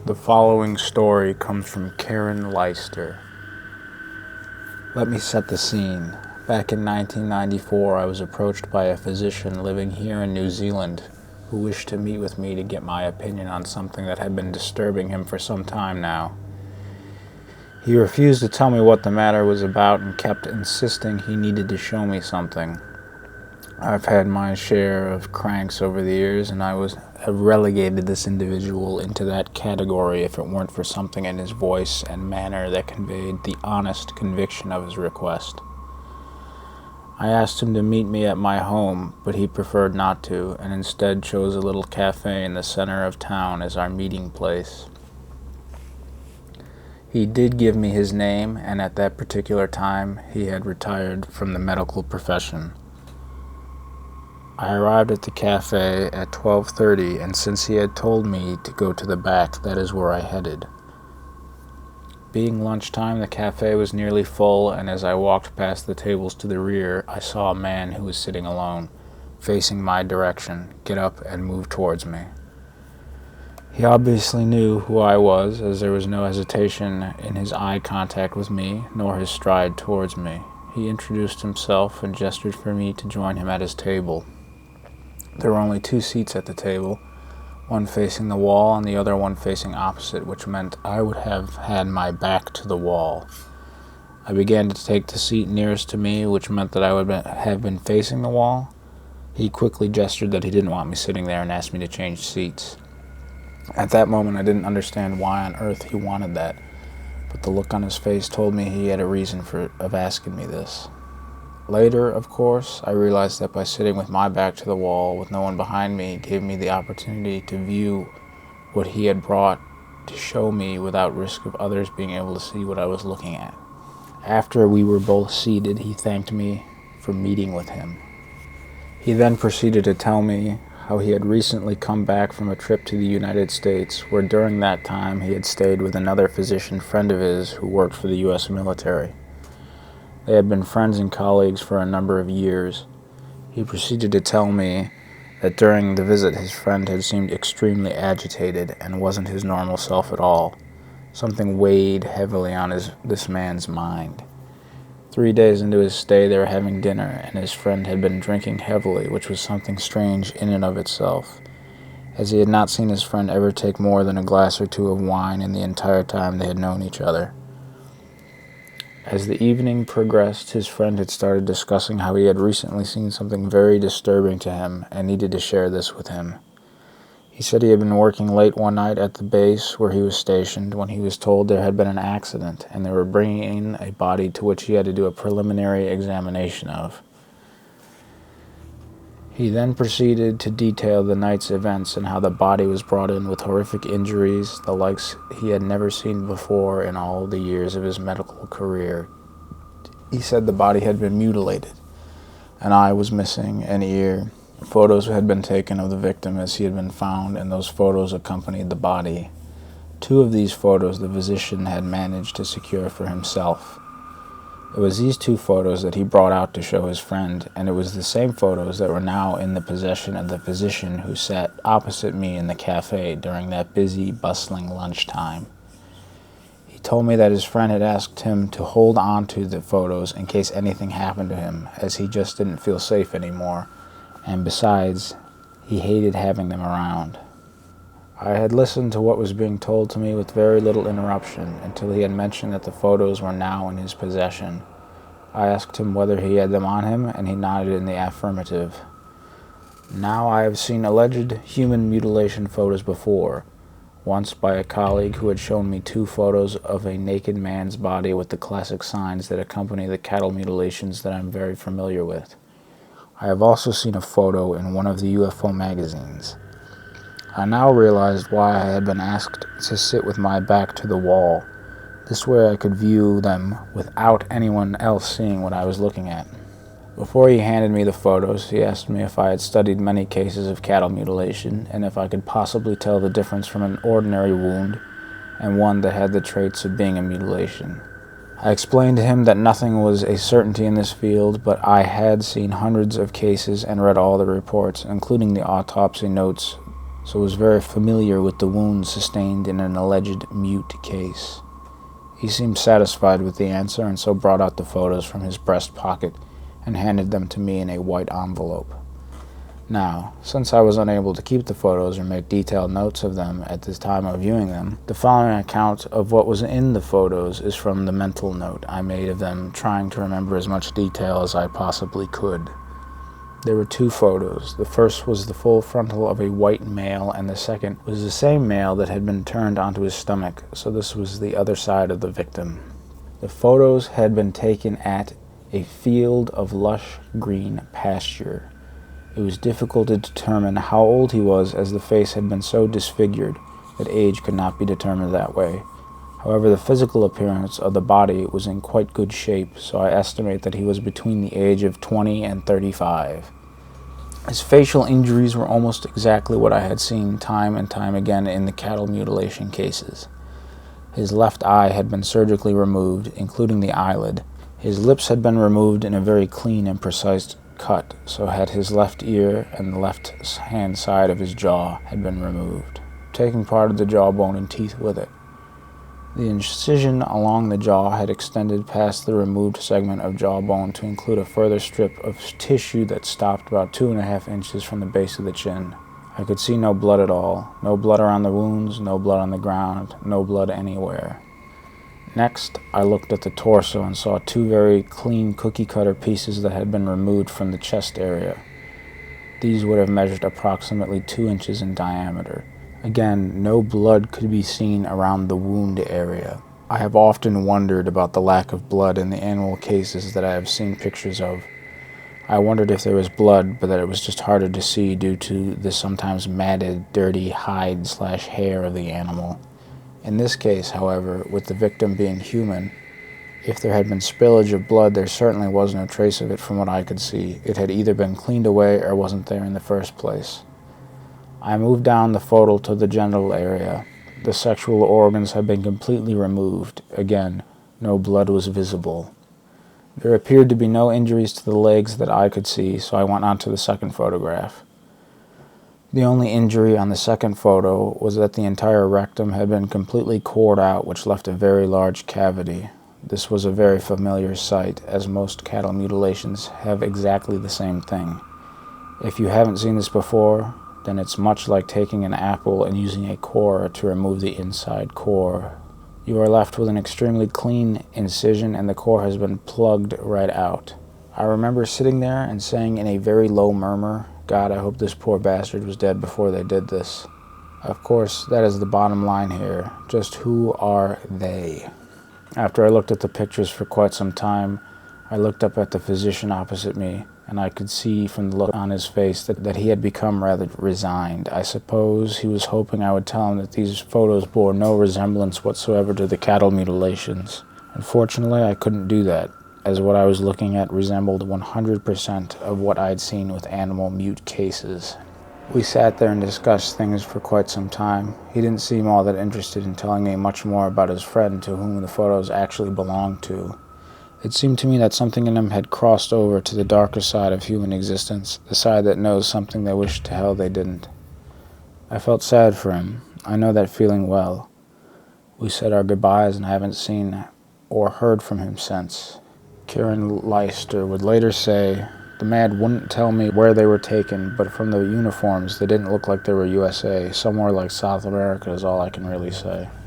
The following story comes from Karen Leister. Let me set the scene. Back in 1994, I was approached by a physician living here in New Zealand who wished to meet with me to get my opinion on something that had been disturbing him for some time now. He refused to tell me what the matter was about and kept insisting he needed to show me something. I've had my share of cranks over the years, and I have relegated this individual into that category if it weren't for something in his voice and manner that conveyed the honest conviction of his request. I asked him to meet me at my home, but he preferred not to, and instead chose a little cafe in the center of town as our meeting place. He did give me his name, and at that particular time, he had retired from the medical profession. I arrived at the cafe at 12:30, and since he had told me to go to the back, that is where I headed. Being lunchtime, the cafe was nearly full, and as I walked past the tables to the rear, I saw a man who was sitting alone, facing my direction, get up and move towards me. He obviously knew who I was, as there was no hesitation in his eye contact with me, nor his stride towards me. He introduced himself and gestured for me to join him at his table. There were only 2 seats at the table, one facing the wall and the other one facing opposite, which meant I would have had my back to the wall. I began to take the seat nearest to me, which meant that I would have been facing the wall. He quickly gestured that he didn't want me sitting there and asked me to change seats. At that moment, I didn't understand why on earth he wanted that, but the look on his face told me he had a reason of asking me this. Later, of course, I realized that by sitting with my back to the wall with no one behind me gave me the opportunity to view what he had brought to show me without risk of others being able to see what I was looking at. After we were both seated, he thanked me for meeting with him. He then proceeded to tell me how he had recently come back from a trip to the United States, where during that time he had stayed with another physician friend of his who worked for the U.S. military. They had been friends and colleagues for a number of years. He proceeded to tell me that during the visit his friend had seemed extremely agitated and wasn't his normal self at all. Something weighed heavily on this man's mind. 3 days into his stay they were having dinner, and his friend had been drinking heavily, which was something strange in and of itself, as he had not seen his friend ever take more than a glass or 2 of wine in the entire time they had known each other. As the evening progressed, his friend had started discussing how he had recently seen something very disturbing to him and needed to share this with him. He said he had been working late one night at the base where he was stationed when he was told there had been an accident and they were bringing in a body to which he had to do a preliminary examination of. He then proceeded to detail the night's events and how the body was brought in with horrific injuries, the likes he had never seen before in all the years of his medical career. He said the body had been mutilated. An eye was missing, an ear. Photos had been taken of the victim as he had been found, and those photos accompanied the body. 2 of these photos the physician had managed to secure for himself. It was these 2 photos that he brought out to show his friend, and it was the same photos that were now in the possession of the physician who sat opposite me in the cafe during that busy, bustling lunchtime. He told me that his friend had asked him to hold on to the photos in case anything happened to him, as he just didn't feel safe anymore, and besides, he hated having them around. I had listened to what was being told to me with very little interruption until he had mentioned that the photos were now in his possession. I asked him whether he had them on him, and he nodded in the affirmative. Now I have seen alleged human mutilation photos before, once by a colleague who had shown me 2 photos of a naked man's body with the classic signs that accompany the cattle mutilations that I am very familiar with. I have also seen a photo in one of the UFO magazines. I now realized why I had been asked to sit with my back to the wall. This way I could view them without anyone else seeing what I was looking at. Before he handed me the photos, he asked me if I had studied many cases of cattle mutilation, and if I could possibly tell the difference from an ordinary wound and one that had the traits of being a mutilation. I explained to him that nothing was a certainty in this field, but I had seen hundreds of cases and read all the reports, including the autopsy notes so was very familiar with the wounds sustained in an alleged mute case. He seemed satisfied with the answer, and so brought out the photos from his breast pocket and handed them to me in a white envelope. Now, since I was unable to keep the photos or make detailed notes of them at the time of viewing them, the following account of what was in the photos is from the mental note I made of them, trying to remember as much detail as I possibly could. There were 2 photos. The first was the full frontal of a white male, and the second was the same male that had been turned onto his stomach, so this was the other side of the victim. The photos had been taken at a field of lush green pasture. It was difficult to determine how old he was, as the face had been so disfigured that age could not be determined that way. However, the physical appearance of the body was in quite good shape, so I estimate that he was between the age of 20 and 35. His facial injuries were almost exactly what I had seen time and time again in the cattle mutilation cases. His left eye had been surgically removed, including the eyelid. His lips had been removed in a very clean and precise cut, so had his left ear, and the left hand side of his jaw had been removed, taking part of the jawbone and teeth with it. The incision along the jaw had extended past the removed segment of jawbone to include a further strip of tissue that stopped about 2.5 inches from the base of the chin. I could see no blood at all, no blood around the wounds, no blood on the ground, no blood anywhere. Next, I looked at the torso and saw 2 very clean cookie-cutter pieces that had been removed from the chest area. These would have measured approximately 2 inches in diameter. Again, no blood could be seen around the wound area. I have often wondered about the lack of blood in the animal cases that I have seen pictures of. I wondered if there was blood, but that it was just harder to see due to the sometimes matted, dirty hide/hair of the animal. In this case, however, with the victim being human, if there had been spillage of blood, there certainly was no trace of it from what I could see. It had either been cleaned away or wasn't there in the first place. I moved down the photo to the genital area. The sexual organs had been completely removed. Again, no blood was visible. There appeared to be no injuries to the legs that I could see, so I went on to the second photograph. The only injury on the second photo was that the entire rectum had been completely cored out, which left a very large cavity. This was a very familiar sight, as most cattle mutilations have exactly the same thing. If you haven't seen this before, then it's much like taking an apple and using a core to remove the inside core. You are left with an extremely clean incision, and the core has been plugged right out. I remember sitting there and saying in a very low murmur, "God, I hope this poor bastard was dead before they did this." Of course, that is the bottom line here. Just who are they? After I looked at the pictures for quite some time, I looked up at the physician opposite me, and I could see from the look on his face that he had become rather resigned. I suppose he was hoping I would tell him that these photos bore no resemblance whatsoever to the cattle mutilations. Unfortunately, I couldn't do that, as what I was looking at resembled 100% of what I'd seen with animal mute cases. We sat there and discussed things for quite some time. He didn't seem all that interested in telling me much more about his friend to whom the photos actually belonged to. It seemed to me that something in him had crossed over to the darker side of human existence, the side that knows something they wish to hell they didn't. I felt sad for him. I know that feeling well. We said our goodbyes, and I haven't seen or heard from him since. Kieran Leister would later say, "The man wouldn't tell me where they were taken, but from the uniforms, they didn't look like they were USA. Somewhere like South America is all I can really say."